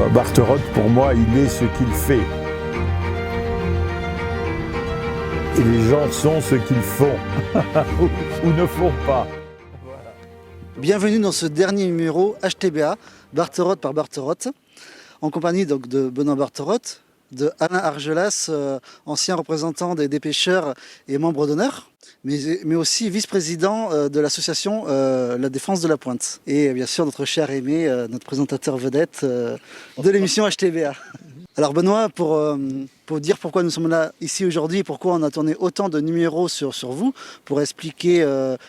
Barterotte, pour moi, il est ce qu'il fait. Et les gens sont ce qu'ils font ou ne font pas. Voilà. Bienvenue dans ce dernier numéro HTBA, Barterotte par Barterotte, en compagnie donc, de Benoît Barterotte, de Alain Argelas, ancien représentant des pêcheurs et membre d'honneur, mais aussi vice-président de l'association La Défense de la Pointe. Et bien sûr notre cher Aimé, notre présentateur vedette de l'émission HTBA. Alors Benoît, pour dire pourquoi nous sommes là ici aujourd'hui, pourquoi on a tourné autant de numéros sur vous, pour expliquer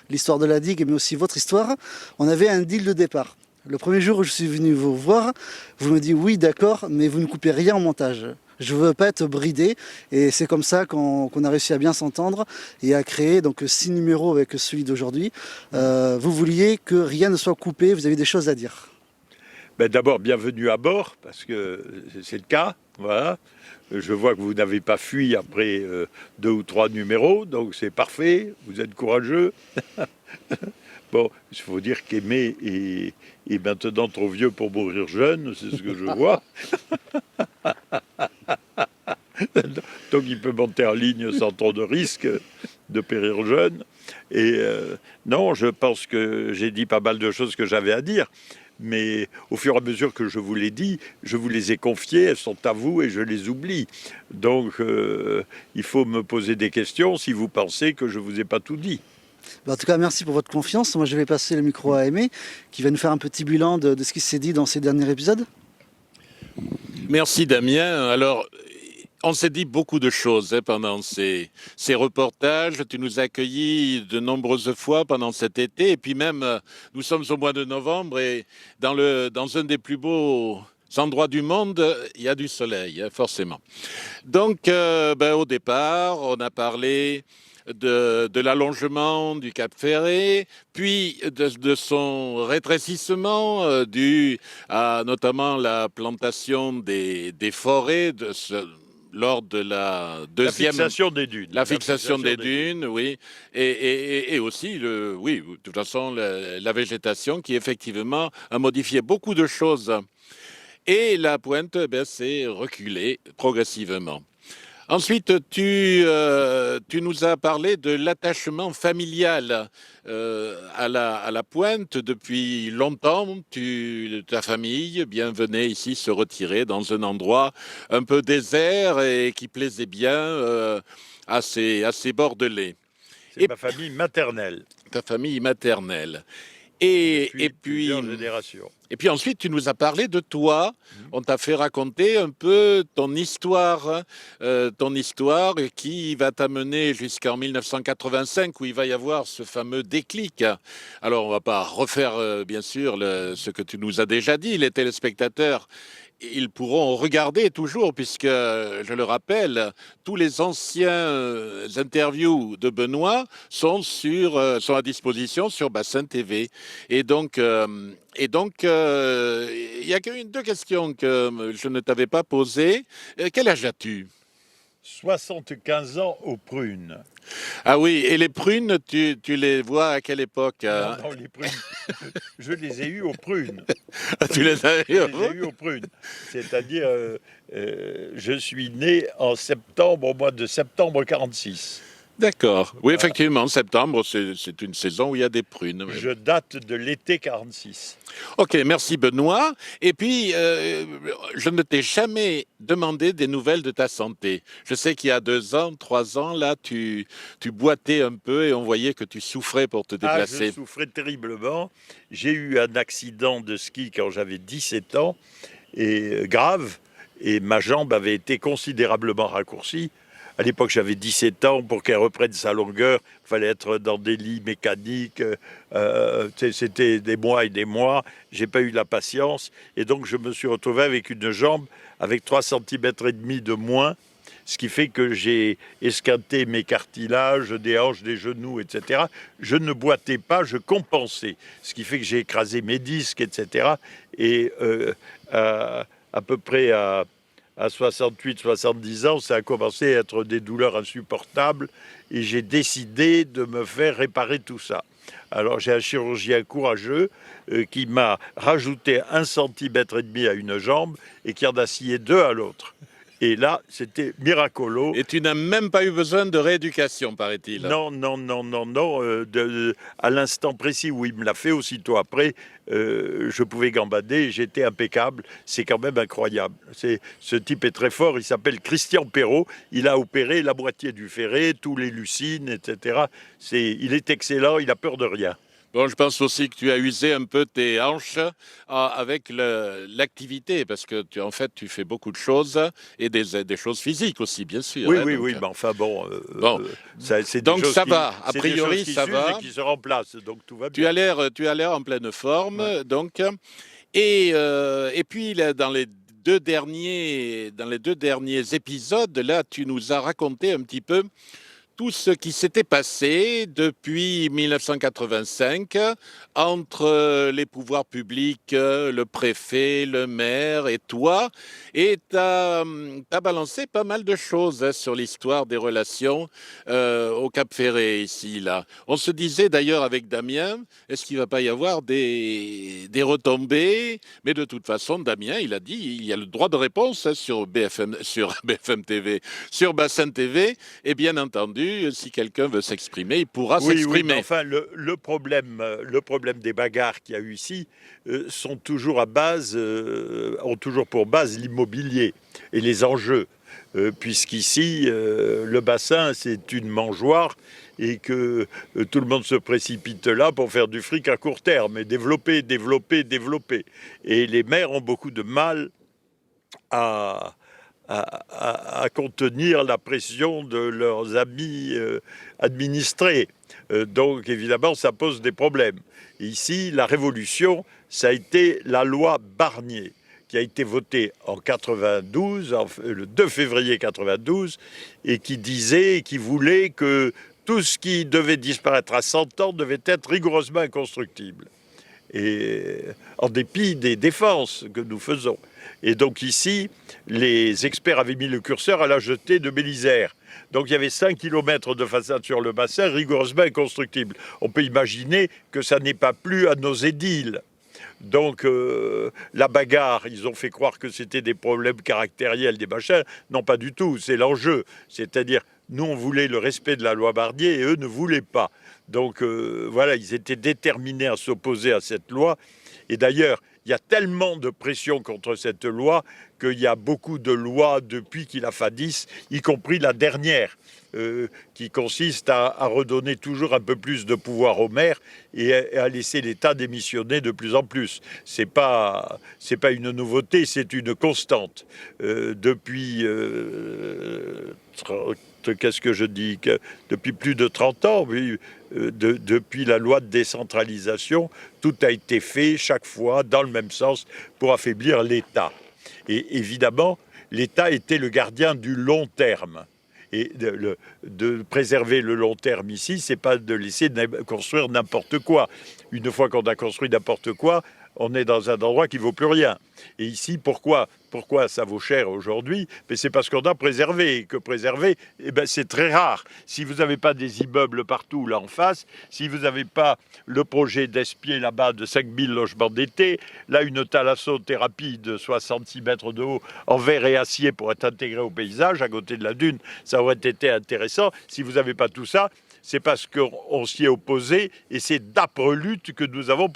l'histoire de la digue, mais aussi votre histoire, on avait un deal de départ. Le premier jour où je suis venu vous voir, vous me dites oui d'accord, mais vous ne coupez rien au montage. Je ne veux pas être bridé, et c'est comme ça qu'on a réussi à bien s'entendre et à créer donc 6 numéros avec celui d'aujourd'hui. Vous vouliez que rien ne soit coupé, vous avez des choses à dire. D'abord, bienvenue à bord, parce que c'est le cas, voilà. Je vois que vous n'avez pas fui après 2 ou 3 numéros, donc c'est parfait, vous êtes courageux. Bon, il faut dire qu'Aimé est maintenant trop vieux pour mourir jeune, c'est ce que je vois. Donc il peut monter en ligne sans trop de risque de périr jeune. Et non, je pense que j'ai dit pas mal de choses que j'avais à dire. Mais au fur et à mesure que je vous l'ai dit, je vous les ai confiées, elles sont à vous et je les oublie. Donc il faut me poser des questions si vous pensez que je ne vous ai pas tout dit. En tout cas, merci pour votre confiance. Moi, je vais passer le micro à Aimé, qui va nous faire un petit bilan de ce qui s'est dit dans ces derniers épisodes. Merci Damien. Alors, on s'est dit beaucoup de choses pendant ces reportages. Tu nous as accueillis de nombreuses fois pendant cet été. Et puis même, nous sommes au mois de novembre et dans un des plus beaux endroits du monde, il y a du soleil, forcément. Donc, au départ, on a parlé de l'allongement du Cap Ferret, puis de son rétrécissement dû à notamment la plantation des forêts lors de la deuxième... La fixation des dunes. La fixation des dunes, oui. Et aussi, oui, de toute façon, la végétation qui, effectivement, a modifié beaucoup de choses. Et la pointe s'est reculée progressivement. Ensuite, tu nous as parlé de l'attachement familial à la pointe depuis longtemps. Ta famille venait ici se retirer dans un endroit un peu désert et qui plaisait bien à ces Bordelais. C'est ma famille maternelle. Ta famille maternelle. Et puis ensuite, tu nous as parlé de toi. On t'a fait raconter un peu ton histoire qui va t'amener jusqu'en 1985 où il va y avoir ce fameux déclic. Alors, on va pas refaire, bien sûr, ce que tu nous as déjà dit. Les téléspectateurs, ils pourront regarder toujours, puisque, je le rappelle, tous les anciens interviews de Benoît sont à disposition sur Bassin TV. Et donc, il y a deux questions que je ne t'avais pas posées. Quel âge as-tu ? 75 ans aux prunes. Ah oui, et les prunes, tu les vois à quelle époque ? Non, les prunes, je les ai eues aux prunes. Tu les as eues aux prunes. C'est-à-dire, je suis né en septembre, au mois de septembre 46. D'accord. Oui, effectivement, septembre, c'est une saison où il y a des prunes. Je date de l'été 46. Ok, merci Benoît. Et puis, je ne t'ai jamais demandé des nouvelles de ta santé. Je sais qu'il y a 2 ans, 3 ans, là, tu boitais un peu et on voyait que tu souffrais pour te déplacer. Je souffrais terriblement. J'ai eu un accident de ski quand j'avais 17 ans, et grave, et ma jambe avait été considérablement raccourcie. À l'époque, j'avais 17 ans. Pour qu'elle reprenne sa longueur, il fallait être dans des lits mécaniques. C'était des mois et des mois. Je n'ai pas eu la patience. Et donc, je me suis retrouvé avec une jambe avec 3,5 cm de moins. Ce qui fait que j'ai esquinté mes cartilages, des hanches, des genoux, etc. Je ne boitais pas, je compensais. Ce qui fait que j'ai écrasé mes disques, etc. Et à peu près à 68-70 ans, ça a commencé à être des douleurs insupportables et j'ai décidé de me faire réparer tout ça. Alors j'ai un chirurgien courageux qui m'a rajouté 1,5 cm à une jambe et qui en a scié 2 à l'autre. Et là, c'était miracolo. Et tu n'as même pas eu besoin de rééducation, paraît-il. Non, non, non, non, non. À l'instant précis où il me l'a fait, aussitôt après, je pouvais gambader, j'étais impeccable. C'est quand même incroyable. Ce type est très fort, il s'appelle Christian Perrault. Il a opéré la moitié du ferré, tous les lucines, etc. Il est excellent, il n'a peur de rien. Bon, je pense aussi que tu as usé un peu tes hanches avec l'activité, parce que en fait, tu fais beaucoup de choses et des choses physiques aussi, bien sûr. Oui, Hein, oui, donc, oui, mais enfin bon, bon. c'est des Donc choses ça qui, va, a c'est des priori choses qui ça s'usent va. et qui se remplacent, donc tout va Tu bien. as l'air en pleine forme, Ouais. donc. Et puis là, dans les deux derniers épisodes, là, tu nous as raconté un petit peu tout ce qui s'était passé depuis 1985 entre les pouvoirs publics, le préfet, le maire et toi. Et tu as balancé pas mal de choses hein, sur l'histoire des relations au Cap Ferré, ici, là. On se disait d'ailleurs avec Damien, est-ce qu'il ne va pas y avoir des retombées? Mais de toute façon, Damien, il a dit, il y a le droit de réponse hein, sur BFM TV, sur Bassin TV. Et bien entendu, si quelqu'un veut s'exprimer, il pourra Oui, oui, mais s'exprimer. enfin, le problème des bagarres qu'il y a eu ici sont toujours ont toujours pour base l'immobilier et les enjeux. Puisqu'ici, le bassin, c'est une mangeoire et que tout le monde se précipite là pour faire du fric à court terme et développer, développer, développer. Et les maires ont beaucoup de mal à, à contenir la pression de leurs amis administrés. Donc évidemment, ça pose des problèmes. Ici, la révolution, ça a été la loi Barnier, qui a été votée en 92, le 2 février 92, et qui disait, et qui voulait que tout ce qui devait disparaître à 100 ans devait être rigoureusement inconstructible. Et en dépit des défenses que nous faisons. Et donc ici, les experts avaient mis le curseur à la jetée de Bélisère. Donc il y avait 5 km de façade sur le bassin rigoureusement inconstructible. On peut imaginer que ça n'est pas plu à nos édiles. Donc la bagarre, ils ont fait croire que c'était des problèmes caractériels, des machins. Non, pas du tout, c'est l'enjeu. C'est-à-dire, nous, on voulait le respect de la loi Barnier et eux ne voulaient pas. Donc voilà, ils étaient déterminés à s'opposer à cette loi. Et d'ailleurs, il y a tellement de pression contre cette loi qu'il y a beaucoup de lois depuis qu'il a fait 10, y compris la dernière, qui consiste à redonner toujours un peu plus de pouvoir aux maires et à laisser l'État démissionner de plus en plus. C'est pas une nouveauté, c'est une constante. Depuis qu'est-ce que je dis, depuis plus de 30 ans, oui, depuis la loi de décentralisation, tout a été fait chaque fois dans le même sens pour affaiblir l'État. Et évidemment, l'État était le gardien du long terme. Et de préserver le long terme ici, c'est pas de laisser construire n'importe quoi. Une fois qu'on a construit n'importe quoi, on est dans un endroit qui ne vaut plus rien. Et ici, pourquoi ça vaut cher aujourd'hui? Mais c'est parce qu'on a préservé. Et que préserver, eh ben, c'est très rare. Si vous n'avez pas des immeubles partout là en face, si vous n'avez pas le projet d'Espier là-bas de 5000 logements d'été, là une thalassothérapie de 66 mètres de haut en verre et acier pour être intégrée au paysage à côté de la dune, ça aurait été intéressant. Si vous n'avez pas tout ça, c'est parce qu'on s'y est opposé et c'est d'âpres luttes que nous avons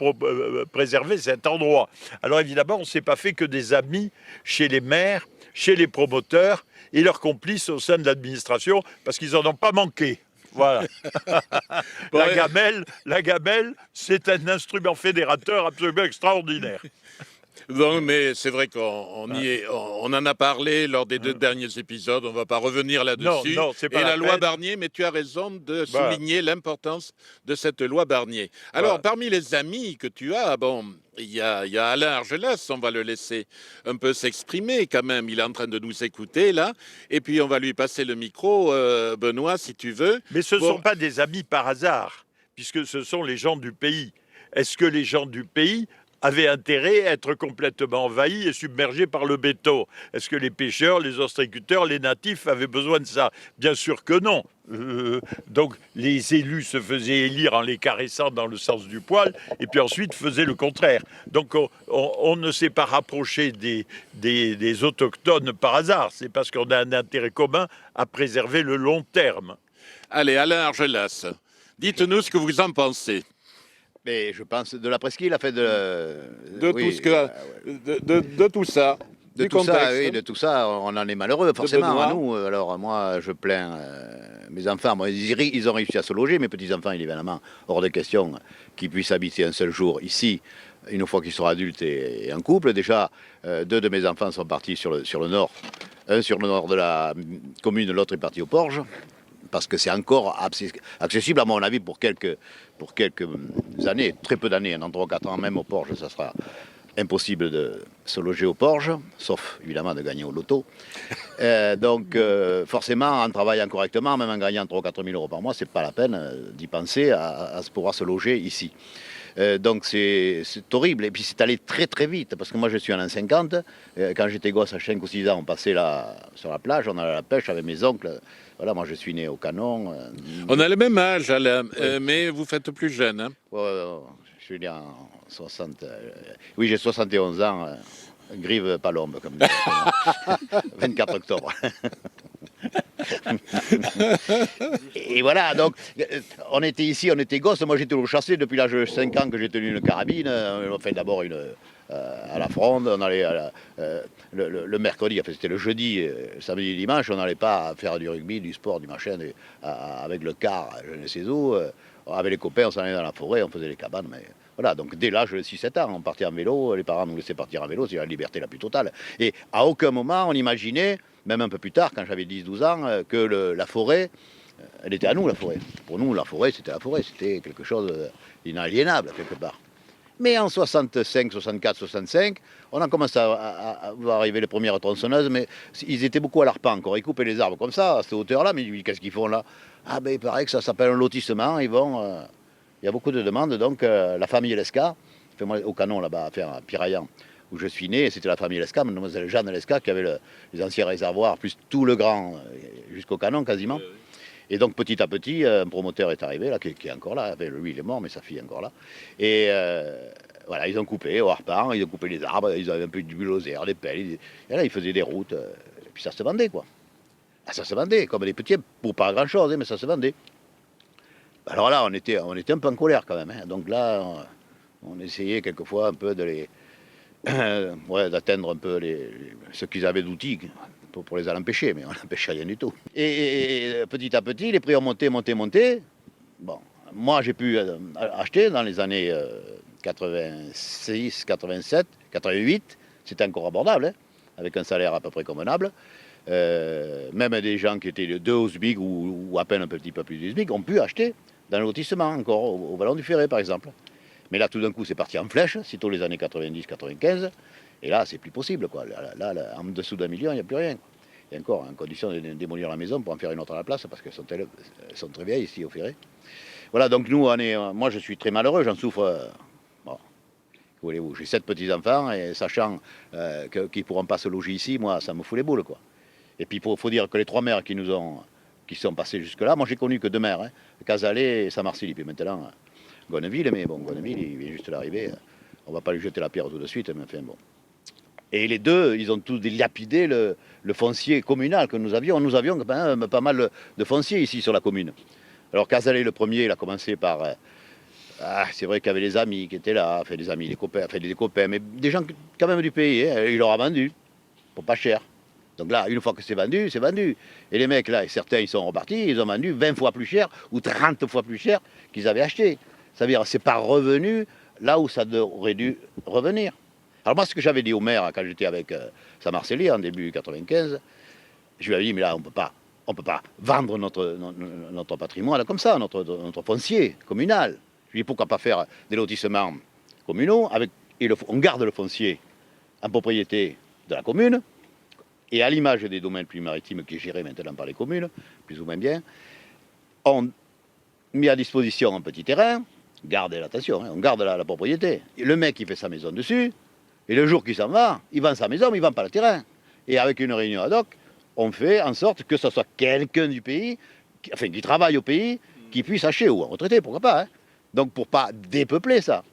préservé cet endroit. Alors évidemment, on ne s'est pas fait que des amis chez les maires, chez les promoteurs et leurs complices au sein de l'administration parce qu'ils n'en ont pas manqué. Voilà. La gamelle, c'est un instrument fédérateur absolument extraordinaire. Non, mais c'est vrai qu'on en a parlé lors des 2 derniers épisodes. On ne va pas revenir là-dessus. Non, c'est pas Et la la loi peine. Barnier, mais tu as raison de Voilà. souligner l'importance de cette loi Barnier. Alors, Voilà. parmi les amis que tu as, bon, il y a Alain Argelas, on va le laisser un peu s'exprimer quand même. Il est en train de nous écouter là. Et puis, on va lui passer le micro, Benoît, si tu veux. Mais ce ne sont pas des amis par hasard, puisque ce sont les gens du pays. Est-ce que les gens du pays avait intérêt à être complètement envahi et submergé par le béton. Est-ce que les pêcheurs, les ostréiculteurs, les natifs avaient besoin de ça? Bien sûr que non. Donc les élus se faisaient élire en les caressant dans le sens du poil, et puis ensuite faisaient le contraire. Donc on ne s'est pas rapproché des autochtones par hasard, c'est parce qu'on a un intérêt commun à préserver le long terme. Allez, Alain Argelas, dites-nous ce que vous en pensez. Mais je pense de la presqu'île, a fait De oui, tout ce que, de tout ça. de du tout ça, contexte. oui, de tout ça, on en est malheureux, forcément, Benoît. à nous. Alors, moi, je plains mes enfants. Moi, ils ont réussi à se loger, mes petits-enfants, il est évidemment hors de question qu'ils puissent habiter un seul jour ici, une fois qu'ils seront adultes et en couple. Déjà, deux de mes enfants sont partis sur le nord. Un sur le nord de la commune, l'autre est parti au Porge, parce que c'est encore accessible, à mon avis, pour quelques années, très peu d'années, dans 3 ou 4 ans, même au Porge, ça sera impossible de se loger au Porge, sauf évidemment de gagner au loto. Donc forcément, en travaillant correctement, même en gagnant 3 ou 4 000 euros par mois, c'est pas la peine d'y penser à pouvoir se loger ici. Donc c'est horrible. Et puis c'est allé très très vite, parce que moi je suis en l'an 50. Quand j'étais gosse à 5 ou 6 ans, on passait là sur la plage, on allait à la pêche avec mes oncles. Voilà, moi je suis né au Canon. On a le même âge, Alain, mais vous faites plus jeune. Hein. Je suis né en 60. Oui, j'ai 71 ans. Grive Palombe, comme dit. 24 octobre. Et voilà, donc on était ici, on était gosses. Moi j'étais au chassé depuis l'âge de 5 ans que j'ai tenu une carabine. On fait d'abord à la fronde, on allait le mercredi, enfin c'était le jeudi, samedi et dimanche, on n'allait pas faire du rugby, du sport, du machin, avec le car, je ne sais où. Avec les copains, on s'en allait dans la forêt, on faisait les cabanes, mais voilà, donc dès l'âge de 6-7 ans, on partait en vélo, les parents nous laissaient partir en vélo, c'est la liberté la plus totale. Et à aucun moment on imaginait, même un peu plus tard, quand j'avais 10-12 ans, que la forêt, elle était à nous, la forêt. Pour nous, la forêt, c'était quelque chose d'inaliénable, quelque part. Mais en 65, 64, 65, on a commencé à voir arriver les premières tronçonneuses, mais ils étaient beaucoup à l'arpent encore. Ils coupaient les arbres comme ça, à cette hauteur-là, mais qu'est-ce qu'ils font là? Ah ben il paraît que ça s'appelle un lotissement, ils vont... il y a beaucoup de demandes, donc la famille Lesca, fait moi au Canon là-bas, à Piraillan, où je suis né, c'était la famille Lesca, mademoiselle Jeanne Lesca, qui avait les anciens réservoirs, plus tout le grand, jusqu'au Canon quasiment. Et donc petit à petit, un promoteur est arrivé, là, qui est encore là. Enfin, lui il est mort, mais sa fille est encore là. Et voilà, ils ont coupé au harpin, ils ont coupé les arbres, ils avaient un peu du bulldozer, des pelles, et là ils faisaient des routes, et puis ça se vendait quoi. Ah, ça se vendait, comme des petits, pour pas grand chose, mais ça se vendait. Alors là, on était un peu en colère quand même. Hein. Donc là, on essayait quelquefois un peu de les... d'atteindre un peu ce qu'ils avaient d'outils pour les aller empêcher, mais on n'empêchait rien du tout. Et petit à petit, les prix ont monté. Bon, moi, j'ai pu acheter dans les années 86, 87, 88. C'était encore abordable, hein, avec un salaire à peu près convenable. Même des gens qui étaient de 2 au SMIC ou à peine un petit peu plus du SMIC ont pu acheter dans le lotissement, encore au Vallon du Ferret, par exemple. Mais là, tout d'un coup, c'est parti en flèche, sitôt les années 90-95. Et là, c'est plus possible, quoi. Là, en dessous d'1 million, il n'y a plus rien. Et encore, en condition de démolir la maison pour en faire une autre à la place, parce qu'elles sont très vieilles ici au Ferret. Voilà, donc nous, moi, je suis très malheureux, j'en souffre. Bon, voulez-vous, j'ai 7 petits-enfants, et sachant qu'ils ne pourront pas se loger ici, moi, ça me fout les boules, quoi. Et puis, il faut dire que les 3 maires qui sont passés jusque-là, moi, j'ai connu que 2 maires, hein, Cazalet et Saint-Marcel, puis maintenant... Gonneville, mais bon, Gonneville, il vient juste d'arriver. On ne va pas lui jeter la pierre tout de suite, mais enfin bon. Et les deux, ils ont tous dilapidé le foncier communal que nous avions. Nous avions pas mal de foncier ici sur la commune. Alors Cazalet, le premier, il a commencé par... c'est vrai qu'il y avait les amis qui étaient là, enfin des amis, des copains, mais des gens quand même du pays. Hein, il leur a vendu, pour pas cher. Donc là, une fois que c'est vendu, c'est vendu. Et les mecs là, certains, ils sont repartis, ils ont vendu 20 fois plus cher ou 30 fois plus cher qu'ils avaient acheté. Ça veut dire c'est pas revenu là où ça aurait dû revenir. Alors moi, ce que j'avais dit au maire quand j'étais avec Saint-Marcel en début 95, je lui avais dit, mais là, on peut pas vendre notre patrimoine comme ça, notre foncier communal. Je lui ai dit, pourquoi pas faire des lotissements communaux, on garde le foncier en propriété de la commune, et à l'image des domaines plus maritimes qui est géré maintenant par les communes, plus ou moins bien, on met à disposition un petit terrain, garde l'attention, hein, on garde la propriété. Et le mec, il fait sa maison dessus, et le jour qu'il s'en va, il vend sa maison, mais il ne vend pas le terrain. Et avec une réunion ad hoc, on fait en sorte que ce soit quelqu'un du pays, qui travaille au pays, qui puisse acheter, ou un retraité, pourquoi pas. Hein. Donc pour pas dépeupler ça.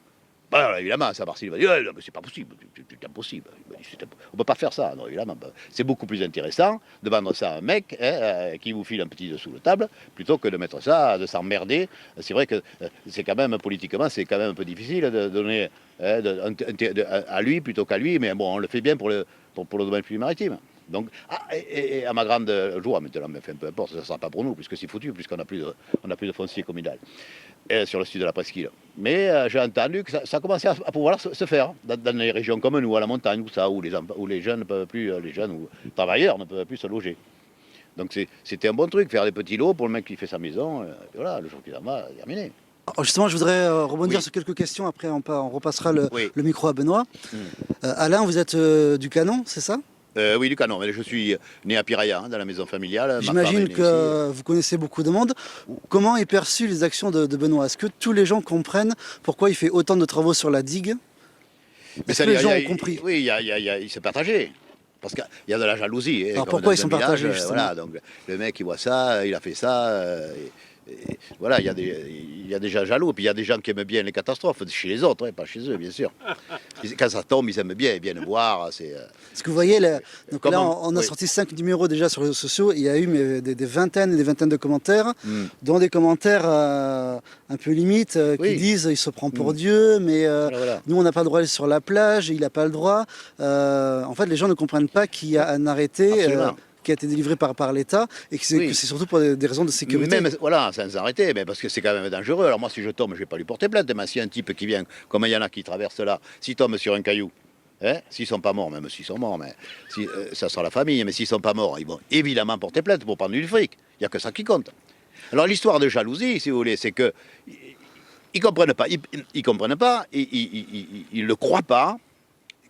Alors, évidemment, ça il va dire, mais c'est pas possible, c'est impossible. On ne peut pas faire ça. Non, évidemment, c'est beaucoup plus intéressant de vendre ça à un mec qui vous file un petit dessous de table, plutôt que de mettre ça, de s'emmerder. C'est vrai que c'est quand même, politiquement, c'est quand même un peu difficile de donner à lui plutôt qu'à lui, mais bon, on le fait bien pour le domaine public maritime. Donc, et à ma grande joie maintenant, mais peu importe, ça ne sera pas pour nous, puisque c'est foutu, puisqu'on n'a plus de foncier communal sur le sud de la presqu'île. Mais j'ai entendu que ça commençait à pouvoir se faire dans les régions comme nous, à la montagne, où les jeunes ne peuvent plus, les jeunes ou les travailleurs ne peuvent plus se loger. Donc c'était un bon truc, faire des petits lots pour le mec qui fait sa maison. Et voilà, le jour qu'il en va, terminé. Alors justement, je voudrais rebondir sur quelques questions, après on repassera le micro à Benoît. Alain, vous êtes du Canon, c'est ça? Oui, du Canon, mais je suis né à Pirailla, dans la maison familiale. J'imagine que vous connaissez beaucoup de monde. Comment est perçue les actions de Benoît? Est-ce que tous les gens comprennent pourquoi il fait autant de travaux sur la digue? Est-ce que les gens ont compris? Oui, il s'est partagé. Parce qu'il y a de la jalousie. Alors pourquoi ils sont partagés, justement? Voilà, donc le mec, il voit ça, il a fait ça. Voilà, il y a des gens jaloux. Puis il y a des gens qui aiment bien les catastrophes, chez les autres, hein, pas chez eux, bien sûr. Quand ça tombe, ils aiment bien, ils viennent voir. Parce que vous voyez, donc là, on a sorti 5 numéros déjà sur les réseaux sociaux. Il y a eu des vingtaines et des vingtaines de commentaires, dont des commentaires un peu limites qui disent il se prend pour Dieu, mais voilà. Nous, on n'a pas le droit d'aller sur la plage, il n'a pas le droit. En fait, les gens ne comprennent pas qu'il y a un arrêté. Qui a été délivré par l'État et que c'est surtout pour des raisons de sécurité. Même, voilà, sans arrêter, mais parce que c'est quand même dangereux. Alors moi, si je tombe, je ne vais pas lui porter plainte. Mais si un type qui vient, comme il y en a qui traversent là, s'il tombe sur un caillou, hein, s'ils ne sont pas morts, même s'ils sont morts, mais ça sera la famille, mais s'ils ne sont pas morts, ils vont évidemment porter plainte pour prendre du fric. Il n'y a que ça qui compte. Alors l'histoire de jalousie, si vous voulez, c'est que ils ne comprennent pas, ils comprennent pas, ils ne le croient pas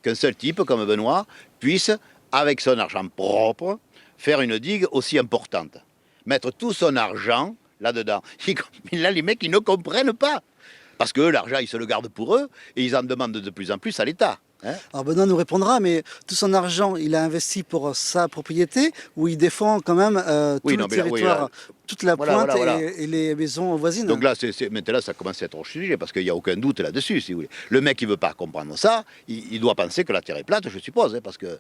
qu'un seul type comme Benoît puisse, avec son argent propre, faire une digue aussi importante. Mettre tout son argent là-dedans. Là, les mecs, ils ne comprennent pas. Parce que l'argent, ils se le gardent pour eux et ils en demandent de plus en plus à l'État. Hein? Alors Benoît nous répondra, mais tout son argent, il a investi pour sa propriété ou il défend quand même tout le territoire, toute la pointe et les maisons voisines? Donc là, maintenant, ça commence à être au sujet parce qu'il n'y a aucun doute là-dessus, si vous voulez. Le mec, il ne veut pas comprendre ça, il doit penser que la terre est plate, je suppose, hein, parce que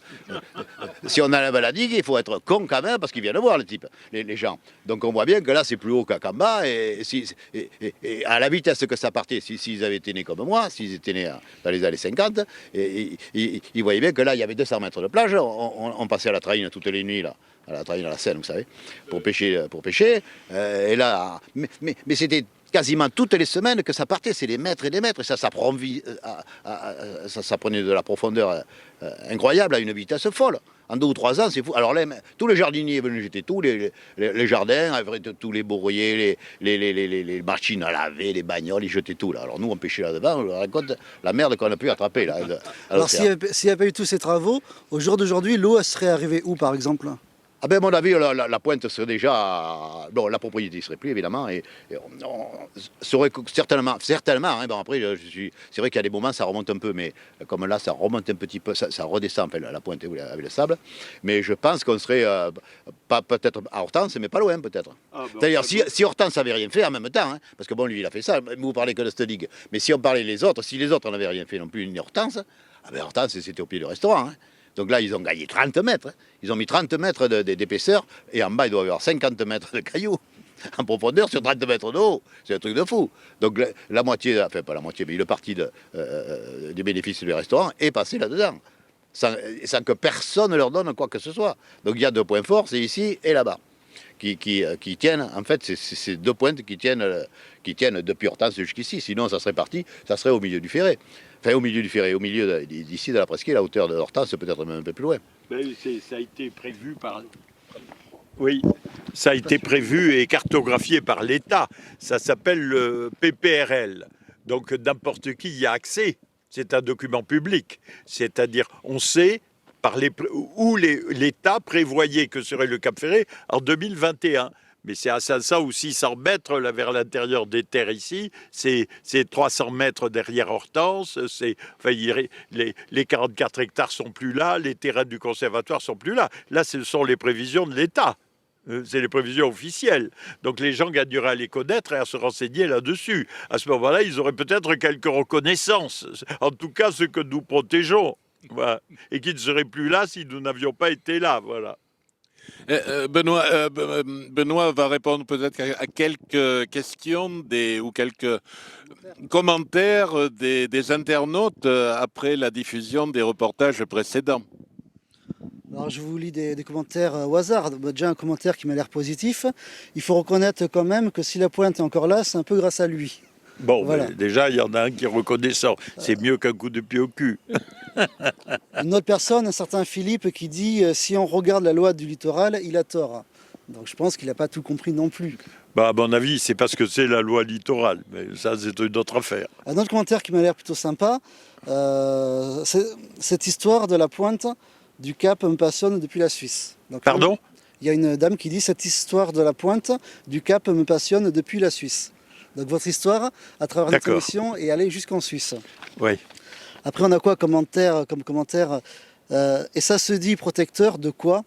si on enlève la digue, il faut être con quand même parce qu'il vient de voir le type, les gens. Donc on voit bien que là, c'est plus haut qu'en bas et à la vitesse que ça partait, s'ils avaient été nés comme moi, s'ils étaient nés dans les années 50, ils voyaient bien que là, il y avait 200 mètres de plage, on passait à la traîne toutes les nuits, là. À la traîne, à la Seine, vous savez, pour pêcher. Et là, mais c'était quasiment toutes les semaines que ça partait, c'est des mètres et des mètres, et ça prenait de la profondeur incroyable, à une vitesse folle. En 2 ou 3 ans, c'est fou. Alors là, tous les jardiniers venaient jeter tout, les jardins, tous les bourriers, les machines à laver, les bagnoles, ils jetaient tout. Là. Alors nous, on pêchait là-devant, on leur raconte la merde qu'on a pu attraper. Là, alors s'il n'y avait pas eu tous ces travaux, au jour d'aujourd'hui, l'eau serait arrivée où, par exemple? Ah ben, à mon avis, la pointe serait déjà... Bon, la propriété ne serait plus, évidemment, et on serait certainement, hein, bon, après, c'est vrai qu'il y a des moments, ça remonte un peu, mais comme là, ça remonte un petit peu, ça redescend, enfin, la pointe avec le sable, mais je pense qu'on serait, pas peut-être à Hortense, mais pas loin, peut-être. Ah, ben, d'ailleurs, si Hortense n'avait rien fait en même temps, hein, parce que bon, lui, il a fait ça, vous parlez que de cette ligue, mais si on parlait les autres, si les autres n'avaient rien fait non plus, ni Hortense, ah ben, Hortense, c'était au pied du restaurant, hein. Donc là, ils ont gagné 30 mètres. Hein. Ils ont mis 30 mètres d'épaisseur et en bas, il doit y avoir 50 mètres de cailloux en profondeur sur 30 mètres d'eau. C'est un truc de fou. Donc la moitié, enfin pas la moitié, mais une partie des bénéfices du restaurant est passée là-dedans. Sans que personne ne leur donne quoi que ce soit. Donc il y a 2 points forts, c'est ici et là-bas. Qui tiennent, en fait, c'est ces 2 pointes qui tiennent depuis Hortense jusqu'ici. Sinon, ça serait parti, ça serait au milieu du Ferré. Enfin, au milieu du Ferré, au milieu d'ici de la presqu'île, à hauteur de Hortense, peut-être même un peu plus loin. Ben, ça a été prévu par... Oui, ça a été prévu et cartographié par l'État. Ça s'appelle le PPRL. Donc n'importe qui y a accès. C'est un document public. C'est-à-dire, on sait où l'État prévoyait que serait le Cap Ferré en 2021. mais c'est à 500 ou 600 mètres là, vers l'intérieur des terres ici. C'est 300 mètres derrière Hortense. Enfin, les 44 hectares sont plus là, les terrains du conservatoire sont plus là. Là, ce sont les prévisions de l'État. C'est les prévisions officielles. Donc les gens gagneraient à les connaître et à se renseigner là-dessus. À ce moment-là, ils auraient peut-être quelques reconnaissances. En tout cas, ceux que nous protégeons. Voilà. Et qui ne seraient plus là si nous n'avions pas été là. Voilà. Benoît va répondre peut-être à quelques questions ou quelques commentaires des internautes après la diffusion des reportages précédents. Alors je vous lis des commentaires au hasard. Déjà un commentaire qui m'a l'air positif. Il faut reconnaître quand même que si la pointe est encore là, c'est un peu grâce à lui. Bon, Voilà. déjà, il y en a un qui est reconnaissant. C'est mieux qu'un coup de pied au cul. Une autre personne, un certain Philippe, qui dit si on regarde la loi du littoral, il a tort. Donc je pense qu'il n'a pas tout compris non plus. Bah, à mon avis, c'est parce que c'est la loi littorale. Mais ça, c'est une autre affaire. Un autre commentaire qui m'a l'air plutôt sympa, c'est cette histoire de la pointe du Cap me passionne depuis la Suisse. Donc, Pardon ? il y a une dame qui dit cette histoire de la pointe du Cap me passionne depuis la Suisse. Donc votre histoire, à travers notre émission, est allée jusqu'en Suisse. Oui. Après, on a quoi comme commentaire et ça se dit protecteur de quoi?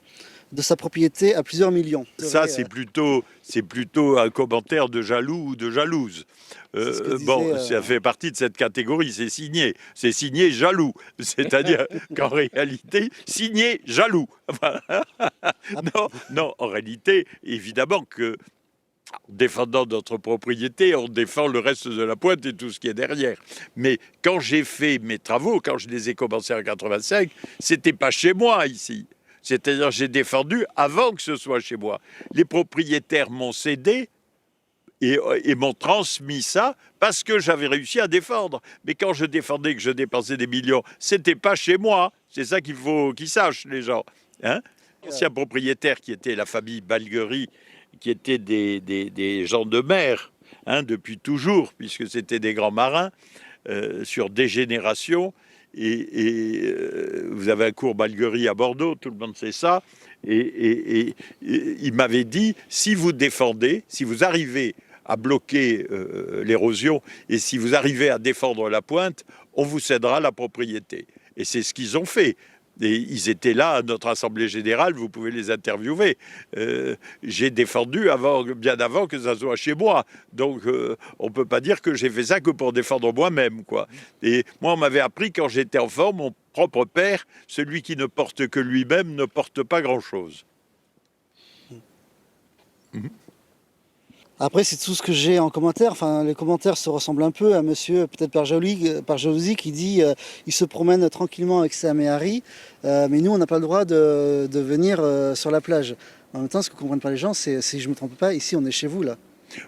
De sa propriété à plusieurs millions. Ça, c'est plutôt un commentaire de jaloux ou de jalouse. Ça fait partie de cette catégorie, c'est signé jaloux. C'est-à-dire qu'en réalité, signé jaloux. Non, en réalité, évidemment que en défendant notre propriété, on défend le reste de la pointe et tout ce qui est derrière. Mais quand j'ai fait mes travaux, quand je les ai commencés en 85, c'était pas chez moi ici. C'est-à-dire j'ai défendu avant que ce soit chez moi. Les propriétaires m'ont cédé et m'ont transmis ça parce que j'avais réussi à défendre. Mais quand je défendais, que je dépensais des millions, c'était pas chez moi. C'est ça qu'il faut qu'ils sachent, les gens. Hein? L'ancien propriétaire qui était la famille Balguerie, qui étaient des gens de mer, hein, depuis toujours, puisque c'était des grands marins, sur des générations. Vous avez un cours Balguerie à Bordeaux, tout le monde sait ça. Et il m'avait dit, si vous défendez, si vous arrivez à bloquer l'érosion et si vous arrivez à défendre la pointe, on vous cédera la propriété. Et c'est ce qu'ils ont fait. Et ils étaient là à notre assemblée générale, vous pouvez les interviewer. J'ai défendu bien avant que ça soit chez moi. Donc on ne peut pas dire que j'ai fait ça que pour défendre moi-même, quoi. Et moi, on m'avait appris quand j'étais enfant, mon propre père, celui qui ne porte que lui-même ne porte pas grand-chose. Après, c'est tout ce que j'ai en commentaire. Enfin, les commentaires se ressemblent un peu à monsieur, peut-être par jalousie, qui dit il se promène tranquillement avec sa Méhari, mais nous, on n'a pas le droit de venir sur la plage. En même temps, ce que ne comprennent pas les gens, c'est, si je ne me trompe pas, ici, on est chez vous, là.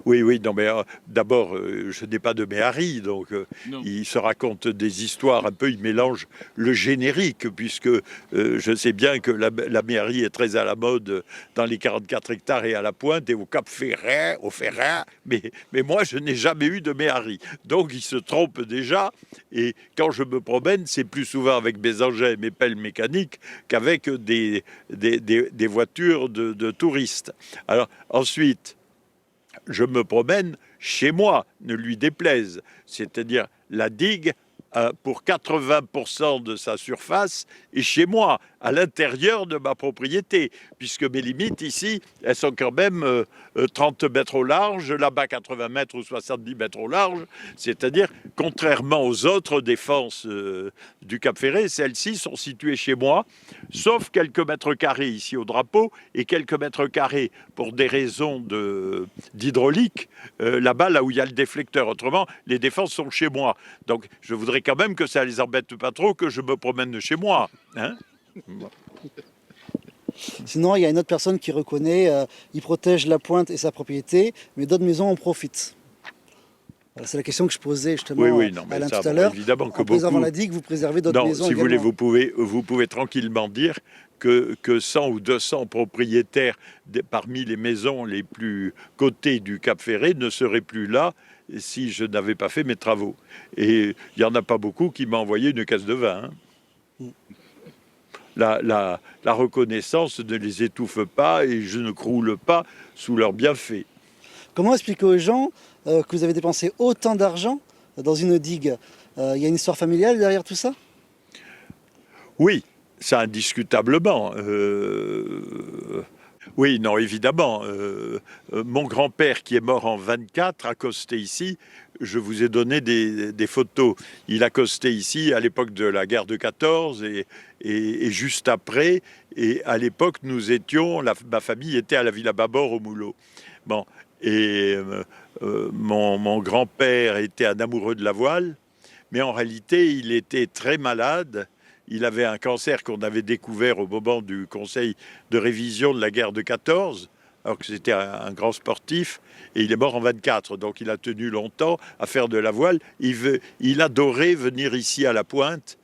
Oui, non, mais d'abord, je n'ai pas de Méhari, donc il se raconte des histoires un peu, il mélange le générique, puisque je sais bien que la Méhari est très à la mode dans les 44 hectares et à la pointe et au Cap Ferret, au Ferrat, mais moi, je n'ai jamais eu de Méhari. Donc, il se trompe déjà, et quand je me promène, c'est plus souvent avec mes engins et mes pelles mécaniques qu'avec des voitures de touristes. Alors, ensuite, je me promène chez moi, ne lui déplaise. C'est-à-dire la digue, pour 80% de sa surface, est chez moi, à l'intérieur de ma propriété, puisque mes limites ici, elles sont quand même 30 mètres au large, là-bas 80 mètres ou 70 mètres au large. C'est-à-dire, contrairement aux autres défenses du Cap Ferret, celles-ci sont situées chez moi, sauf quelques mètres carrés ici au drapeau et quelques mètres carrés pour des raisons d'hydraulique, là-bas, là où il y a le déflecteur. Autrement, les défenses sont chez moi. Donc, je voudrais quand même que ça les embête pas trop, que je me promène de chez moi. Hein? Sinon, il y a une autre personne qui reconnaît, il protège la pointe et sa propriété, mais d'autres maisons en profitent. Voilà, c'est la question que je posais justement à Alain tout à l'heure. Évidemment que en préservant beaucoup... la digue, vous préservez d'autres maisons si également. vous voulez, vous pouvez tranquillement dire que 100 ou 200 propriétaires parmi les maisons les plus cotées du Cap Ferret ne seraient plus là si je n'avais pas fait mes travaux. Et il n'y en a pas beaucoup qui m'ont envoyé une caisse de vin. Hein. la reconnaissance ne les étouffe pas et je ne croule pas sous leurs bienfaits. Comment expliquer aux gens que vous avez dépensé autant d'argent dans une digue? Il y a une histoire familiale derrière tout ça? Oui, ça indiscutablement. Oui, non, évidemment. Mon grand-père qui est mort en 24 accostait ici. Je vous ai donné des photos. Il accostait ici à l'époque de la guerre de 14 et juste après. Et à l'époque, nous étions, ma famille était à la Villa Babor au Moulot. Bon, et mon grand-père était un amoureux de la voile, mais en réalité, il était très malade. Il avait un cancer qu'on avait découvert au moment du conseil de révision de la guerre de 14, alors que c'était un grand sportif, et il est mort en 24. Donc il a tenu longtemps à faire de la voile. Il adorait venir ici à la Pointe,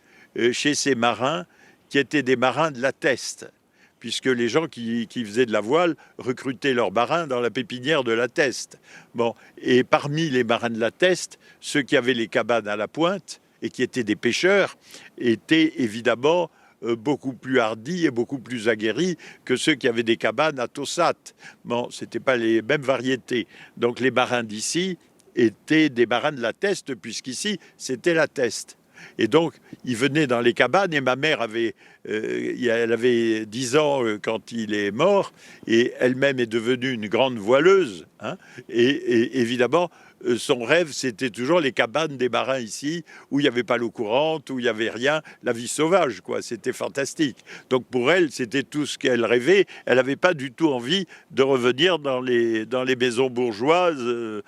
chez ses marins, qui étaient des marins de la Teste, puisque les gens qui faisaient de la voile recrutaient leurs marins dans la pépinière de la Teste. Bon, et parmi les marins de la Teste, ceux qui avaient les cabanes à la Pointe, et qui étaient des pêcheurs, étaient évidemment beaucoup plus hardis et beaucoup plus aguerris que ceux qui avaient des cabanes à Tossat. Bon, ce n'étaient pas les mêmes variétés. Donc les marins d'ici étaient des marins de la Teste, puisqu'ici, c'était la Teste. Et donc, ils venaient dans les cabanes, et ma mère elle avait 10 ans quand il est mort, et elle-même est devenue une grande voileuse, hein, et évidemment, son rêve, c'était toujours les cabanes des marins ici, où il n'y avait pas l'eau courante, où il n'y avait rien, la vie sauvage, quoi. C'était fantastique. Donc pour elle, c'était tout ce qu'elle rêvait. Elle n'avait pas du tout envie de revenir dans les maisons bourgeoises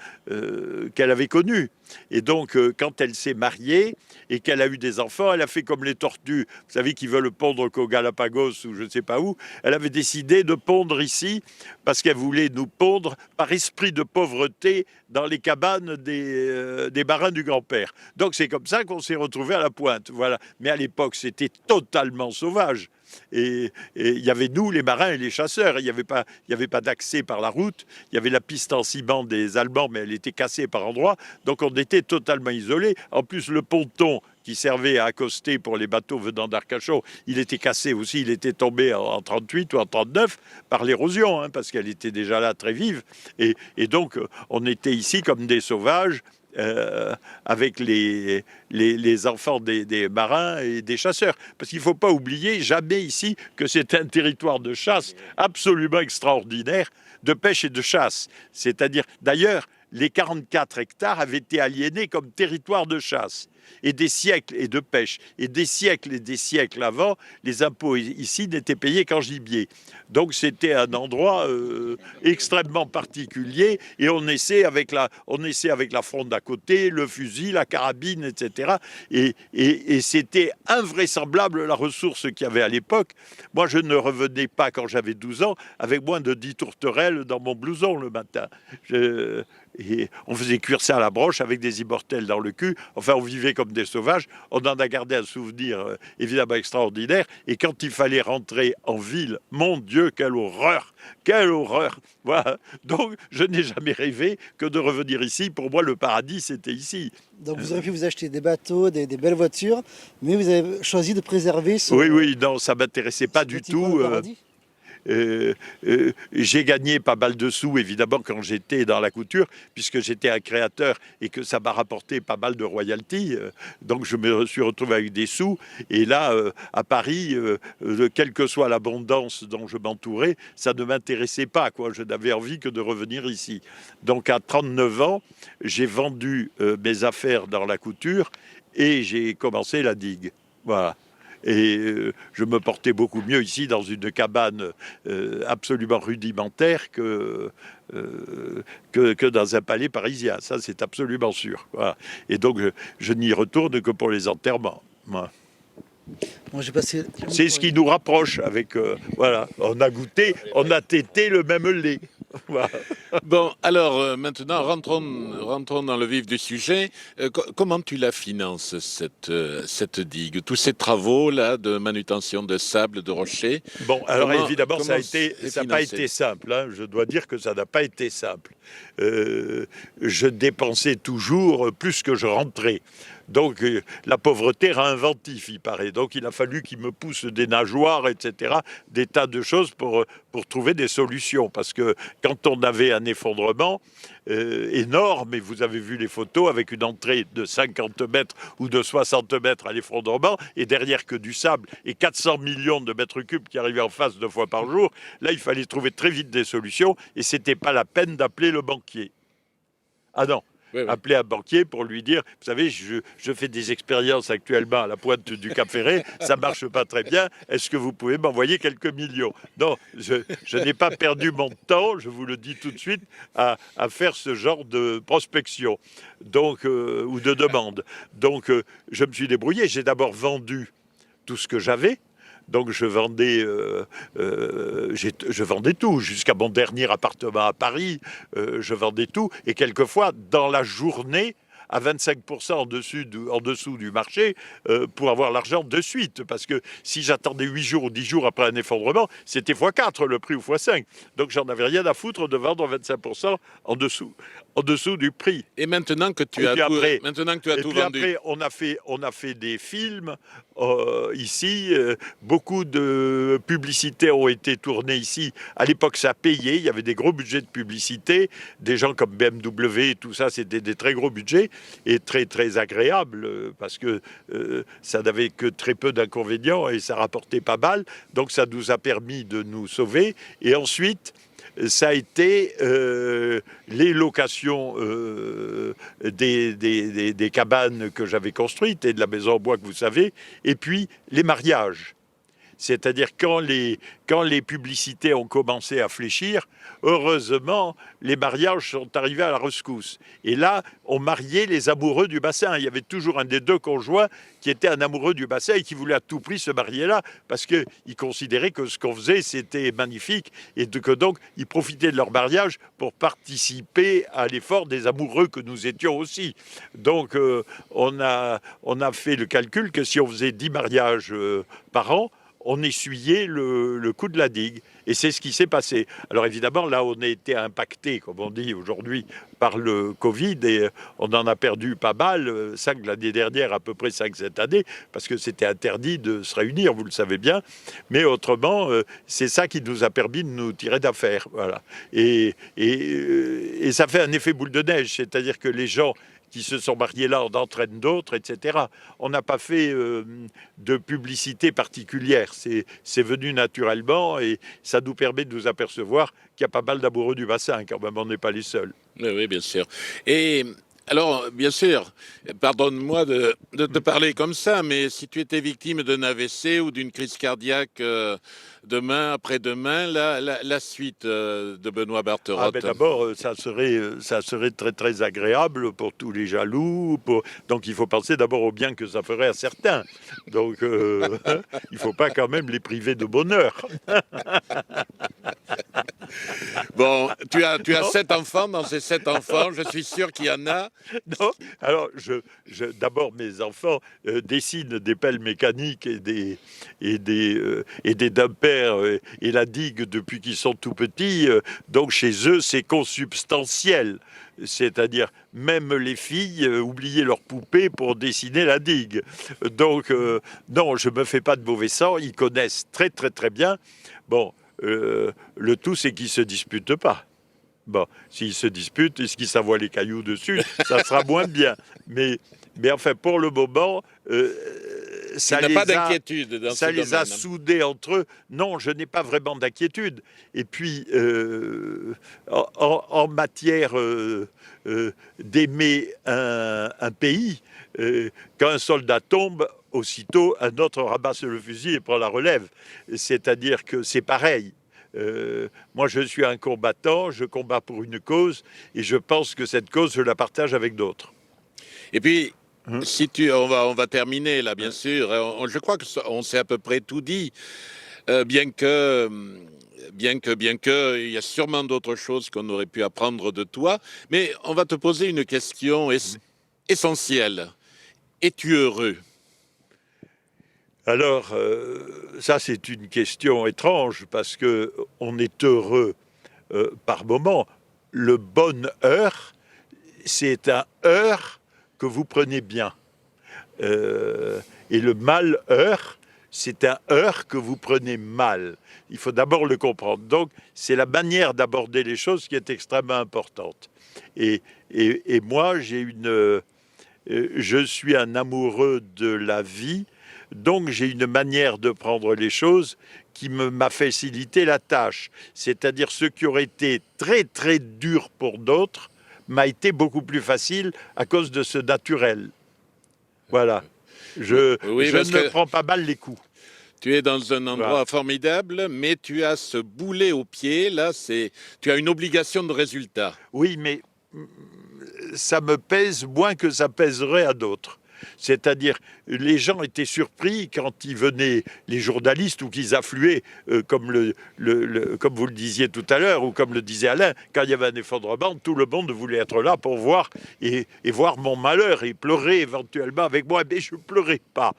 qu'elle avait connues. Et donc, quand elle s'est mariée et qu'elle a eu des enfants, elle a fait comme les tortues, vous savez, qui veulent pondre qu'au Galapagos ou je ne sais pas où. Elle avait décidé de pondre ici parce qu'elle voulait nous pondre par esprit de pauvreté dans les cabanes des marins du grand-père. Donc, c'est comme ça qu'on s'est retrouvés à la Pointe. Voilà. Mais à l'époque, c'était totalement sauvage. Et il y avait nous, les marins et les chasseurs. Il n'y avait pas d'accès par la route. Il y avait la piste en ciment des Allemands, mais elle était cassée par endroits. Donc on était totalement isolés. En plus, le ponton qui servait à accoster pour les bateaux venant d'Arcachon, il était cassé aussi. Il était tombé en 38 ou en 39 par l'érosion, hein, parce qu'elle était déjà là très vive. Et donc on était ici comme des sauvages. Avec les enfants des marins et des chasseurs. Parce qu'il ne faut pas oublier jamais ici que c'est un territoire de chasse absolument extraordinaire, de pêche et de chasse. C'est-à-dire, d'ailleurs, les 44 hectares avaient été aliénés comme territoire de chasse. Et des siècles et de pêche, et des siècles avant, les impôts ici n'étaient payés qu'en gibier. Donc c'était un endroit extrêmement particulier, et on essaie avec la fronde à côté, le fusil, la carabine, etc. Et c'était invraisemblable la ressource qu'il y avait à l'époque. Moi, je ne revenais pas quand j'avais 12 ans avec moins de 10 tourterelles dans mon blouson le matin. Et on faisait cuire ça à la broche avec des immortelles dans le cul. Enfin, on vivait comme des sauvages. On en a gardé un souvenir évidemment extraordinaire. Et quand il fallait rentrer en ville, mon Dieu, quelle horreur! Quelle horreur! Voilà. Donc, je n'ai jamais rêvé que de revenir ici. Pour moi, le paradis, c'était ici. Donc vous aurez pu vous acheter des bateaux, des belles voitures, mais vous avez choisi de préserver ce... Oui, non, ça m'intéressait pas du tout. J'ai gagné pas mal de sous, évidemment, quand j'étais dans la couture, puisque j'étais un créateur et que ça m'a rapporté pas mal de royalties. Donc, je me suis retrouvé avec des sous. Et là, à Paris, quelle que soit l'abondance dont je m'entourais, ça ne m'intéressait pas, quoi. Je n'avais envie que de revenir ici. Donc, à 39 ans, j'ai vendu mes affaires dans la couture et j'ai commencé la digue. Voilà. Et je me portais beaucoup mieux ici dans une cabane absolument rudimentaire que dans un palais parisien. Ça, c'est absolument sûr. Voilà. Et donc, je n'y retourne que pour les enterrements. Voilà. Moi, j'ai passé... C'est ce qui nous rapproche avec... voilà, on a goûté, on a tété le même lait. Voilà. Bon, alors maintenant, rentrons dans le vif du sujet. Comment tu la finances, cette digue? Tous ces travaux-là de manutention de sable, de rochers? Bon, alors évidemment, ça n'a pas été simple. Hein. Je dois dire que ça n'a pas été simple. Je dépensais toujours plus que je rentrais. Donc la pauvreté rend inventif, il paraît. Donc il a fallu qu'il me pousse des nageoires, etc., des tas de choses pour trouver des solutions. Parce que quand on avait un effondrement énorme, et vous avez vu les photos, avec une entrée de 50 mètres ou de 60 mètres à l'effondrement, et derrière que du sable, et 400 millions de mètres cubes qui arrivaient en face 2 fois par jour, là il fallait trouver très vite des solutions, et c'était pas la peine d'appeler le banquier. Ah non, Oui, oui. appeler un banquier pour lui dire, vous savez, je fais des expériences actuellement à la pointe du Cap Ferré, ça marche pas très bien, est-ce que vous pouvez m'envoyer quelques millions? Non, je n'ai pas perdu mon temps, je vous le dis tout de suite, à faire ce genre de prospection, donc, ou de demande. Donc je me suis débrouillé, j'ai d'abord vendu tout ce que j'avais. Donc je vendais tout, jusqu'à mon dernier appartement à Paris, je vendais tout. Et quelquefois, dans la journée, à 25% en dessous du marché, pour avoir l'argent de suite. Parce que si j'attendais 8 jours ou 10 jours après un effondrement, c'était x4 le prix ou x5. Donc j'en avais rien à foutre de vendre 25% en dessous du prix. Et maintenant que tu as tout, maintenant que tu as tout vendu. Après, on a fait des films ici. Beaucoup de publicités ont été tournées ici. À l'époque, ça payait. Il y avait des gros budgets de publicité. Des gens comme BMW, tout ça, c'était des très gros budgets et très très agréables parce que ça n'avait que très peu d'inconvénients et ça rapportait pas mal. Donc ça nous a permis de nous sauver. Et ensuite, ça a été les locations des cabanes que j'avais construites et de la maison en bois que vous savez, et puis les mariages. C'est-à-dire quand les publicités ont commencé à fléchir, heureusement, les mariages sont arrivés à la rescousse. Et là, on mariait les amoureux du bassin. Il y avait toujours un des deux conjoints qui était un amoureux du bassin et qui voulait à tout prix se marier là, parce qu'il considérait que ce qu'on faisait, c'était magnifique, et que donc, ils profitaient de leur mariage pour participer à l'effort des amoureux que nous étions aussi. Donc, on a fait le calcul que si on faisait 10 mariages par an, on essuyait le coup de la digue. Et c'est ce qui s'est passé. Alors évidemment, là, on a été impacté, comme on dit aujourd'hui, par le Covid, et on en a perdu pas mal, 5 l'année dernière, à peu près 5 cette année, parce que c'était interdit de se réunir, vous le savez bien. Mais autrement, c'est ça qui nous a permis de nous tirer d'affaire. Voilà. Et ça fait un effet boule de neige, c'est-à-dire que les gens qui se sont mariés là en entraînent d'autres, etc. On n'a pas fait de publicité particulière. C'est venu naturellement et ça nous permet de nous apercevoir qu'il y a pas mal d'amoureux du bassin, quand même, on n'est pas les seuls. Oui, oui, bien sûr. Et alors, bien sûr, pardonne-moi de te parler comme ça, mais si tu étais victime d'un AVC ou d'une crise cardiaque demain, après-demain, la suite de Benoît Barterotte. Ah ben d'abord, ça serait très très agréable pour tous les jaloux. Donc il faut penser d'abord au bien que ça ferait à certains. Donc il ne faut pas quand même les priver de bonheur. Bon, tu as 7 enfants. Dans ces 7 enfants, je suis sûr qu'il y en a. Non, alors d'abord mes enfants dessinent des pelles mécaniques et des dumpers et la digue depuis qu'ils sont tout petits. Donc chez eux, c'est consubstantiel. C'est-à-dire, même les filles oubliaient leurs poupées pour dessiner la digue. Donc, non, je ne me fais pas de mauvais sang. Ils connaissent très, très, très bien. Bon, le tout, c'est qu'ils ne se disputent pas. Bon, s'ils se disputent, est-ce qu'ils s'envoient les cailloux dessus? Ça sera moins bien. Mais enfin, pour le moment, ça n'a pas d'inquiétude dans ça ce les a domaine. soudés entre eux. Non, je n'ai pas vraiment d'inquiétude. Et puis, en matière d'aimer un pays, quand un soldat tombe, aussitôt un autre ramasse le fusil et prend la relève. C'est-à-dire que c'est pareil. Moi, je suis un combattant, je combats pour une cause, et je pense que cette cause, je la partage avec d'autres. Et puis, si on va terminer là, bien sûr. Je crois que on s'est à peu près tout dit, bien que, il y a sûrement d'autres choses qu'on aurait pu apprendre de toi. Mais on va te poser une question essentielle. Es-tu heureux? Alors, ça, c'est une question étrange, parce que on est heureux par moment. Le bonheur, c'est un heure que vous prenez bien. Et le malheur, c'est un heurt que vous prenez mal. Il faut d'abord le comprendre. Donc, c'est la manière d'aborder les choses qui est extrêmement importante. Et moi, je suis un amoureux de la vie, donc j'ai une manière de prendre les choses qui m'a facilité la tâche. C'est-à-dire ce qui aurait été très très dur pour d'autres m'a été beaucoup plus facile à cause de ce naturel. Voilà. Je ne prends pas mal les coups. Tu es dans un endroit formidable, mais tu as ce boulet au pied. Là, tu as une obligation de résultat. Oui, mais ça me pèse moins que ça pèserait à d'autres. C'est-à-dire, les gens étaient surpris quand ils venaient, les journalistes, ou qu'ils affluaient, comme vous le disiez tout à l'heure, ou comme le disait Alain, quand il y avait un effondrement, tout le monde voulait être là pour voir et voir mon malheur et pleurer éventuellement avec moi. Mais je ne pleurais pas.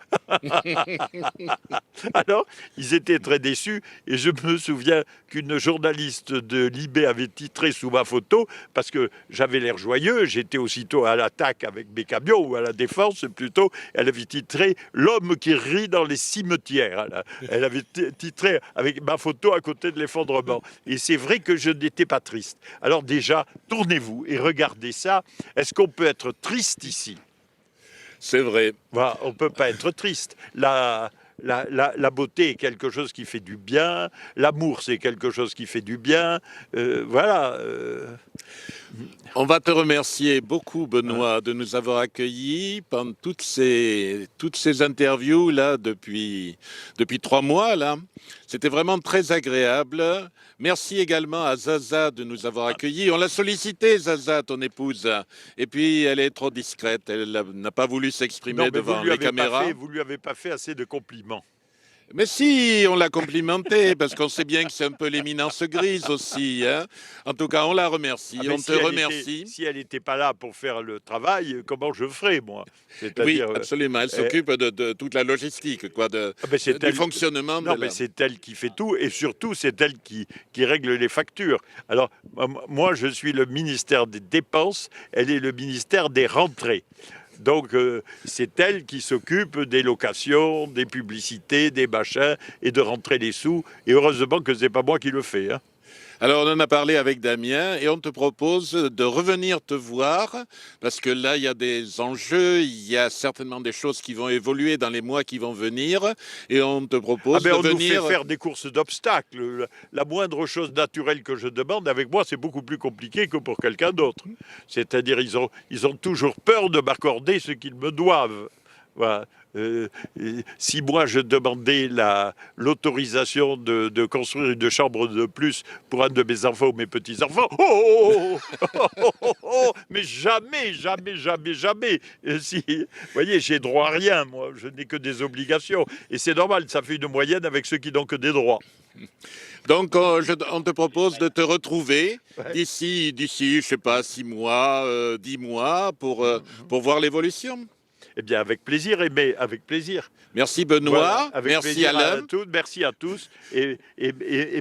Alors, ils étaient très déçus. Et je me souviens qu'une journaliste de Libé avait titré sous ma photo, parce que j'avais l'air joyeux, j'étais aussitôt à l'attaque avec mes camions, ou à la défense plutôt, elle avait titré « L'homme qui rit dans les cimetières ». Elle avait titré avec ma photo à côté de l'effondrement. Et c'est vrai que je n'étais pas triste. Alors déjà, tournez-vous et regardez ça. Est-ce qu'on peut être triste ici ? C'est vrai. Voilà, on ne peut pas être triste. La beauté est quelque chose qui fait du bien. L'amour, c'est quelque chose qui fait du bien. Voilà. On va te remercier beaucoup, Benoît, de nous avoir accueillis pendant toutes ces interviews là depuis 3 mois là. C'était vraiment très agréable. Merci également à Zaza de nous avoir accueillis. On l'a sollicité, Zaza, ton épouse, et puis elle est trop discrète. Elle n'a pas voulu s'exprimer devant les caméras. Vous lui avez pas fait assez de compliments. Mais si, on l'a complimenté, parce qu'on sait bien que c'est un peu l'éminence grise aussi. Hein. En tout cas, on la remercie, on te remercie. Si elle n'était pas là pour faire le travail, comment je ferais, moi ? Oui, absolument. Elle s'occupe de toute la logistique, quoi, du fonctionnement. Non, mais c'est elle qui fait tout, et surtout, c'est elle qui règle les factures. Alors, moi, je suis le ministère des Dépenses, elle est le ministère des Rentrées. Donc, c'est elle qui s'occupe des locations, des publicités, des machins, et de rentrer les sous. Et heureusement que ce n'est pas moi qui le fais. Hein. Alors, on en a parlé avec Damien et on te propose de revenir te voir parce que là, il y a des enjeux, il y a certainement des choses qui vont évoluer dans les mois qui vont venir et on te propose de venir... On nous fait faire des courses d'obstacles. La moindre chose naturelle que je demande, avec moi, c'est beaucoup plus compliqué que pour quelqu'un d'autre. C'est-à-dire, ils ont toujours peur de m'accorder ce qu'ils me doivent. Voilà. Si moi je demandais l'autorisation de construire une chambre de plus pour un de mes enfants ou mes petits-enfants, mais jamais. Vous voyez, j'ai droit à rien, moi, je n'ai que des obligations. Et c'est normal, ça fait une moyenne avec ceux qui n'ont que des droits. Donc, on te propose de te retrouver d'ici, je sais pas, 6 mois, 10 mois, pour voir l'évolution. Eh bien, avec plaisir, avec plaisir. Merci Benoît, voilà, merci Alain. Merci à tous, et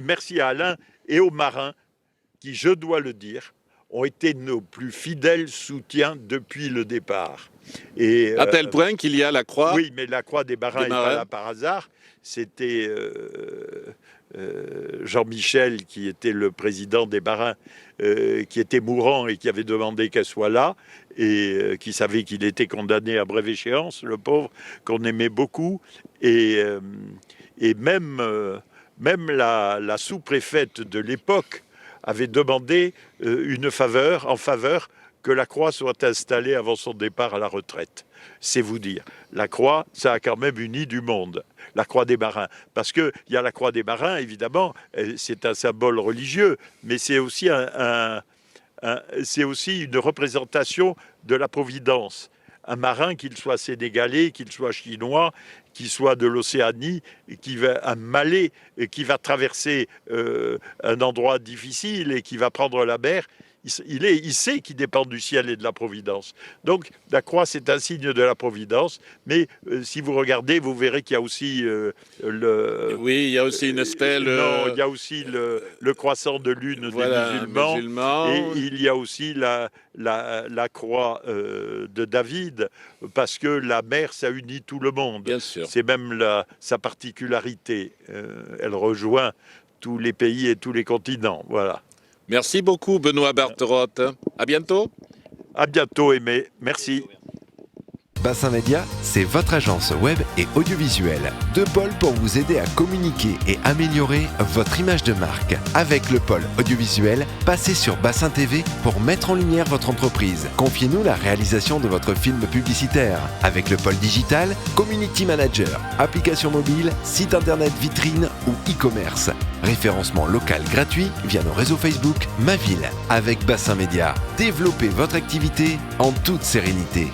merci à Alain et aux marins qui, je dois le dire, ont été nos plus fidèles soutiens depuis le départ. Et, à tel point qu'il y a la croix. Oui, mais la croix des marins n'est pas là par hasard. C'était Jean-Michel, qui était le président des marins, qui était mourant et qui avait demandé qu'elle soit là, et qui savait qu'il était condamné à brève échéance, le pauvre, qu'on aimait beaucoup. Et même la sous-préfète de l'époque avait demandé une faveur, en faveur que la croix soit installée avant son départ à la retraite. C'est vous dire. La croix, ça a quand même uni du monde. La croix des marins. Parce qu'il y a la croix des marins, évidemment, c'est un symbole religieux, mais c'est aussi c'est aussi une représentation de la providence. Un marin, qu'il soit sénégalais, qu'il soit chinois, qu'il soit de l'Océanie, un Malais qui va traverser un endroit difficile et qui va prendre la mer, il sait qu'il dépend du ciel et de la providence. Donc la croix, c'est un signe de la providence, mais si vous regardez, vous verrez qu'il y a aussi le... Oui, il y a aussi une stèle. Non, il y a aussi le croissant de lune Voilà, des musulmans, musulmans. et il y a aussi la croix de David, parce que la mer, ça unit tout le monde. Bien sûr. C'est même sa particularité. Elle rejoint tous les pays et tous les continents. Voilà. Merci beaucoup, Benoît Barterotte. À bientôt. À bientôt, Aimé. Merci. Bassin Média, c'est votre agence web et audiovisuelle. Deux pôles pour vous aider à communiquer et améliorer votre image de marque. Avec le pôle audiovisuel, passez sur Bassin TV pour mettre en lumière votre entreprise. Confiez-nous la réalisation de votre film publicitaire. Avec le pôle digital, Community Manager, application mobile, site internet vitrine ou e-commerce. Référencement local gratuit via nos réseaux Facebook, Ma Ville. Avec Bassin Média, développez votre activité en toute sérénité.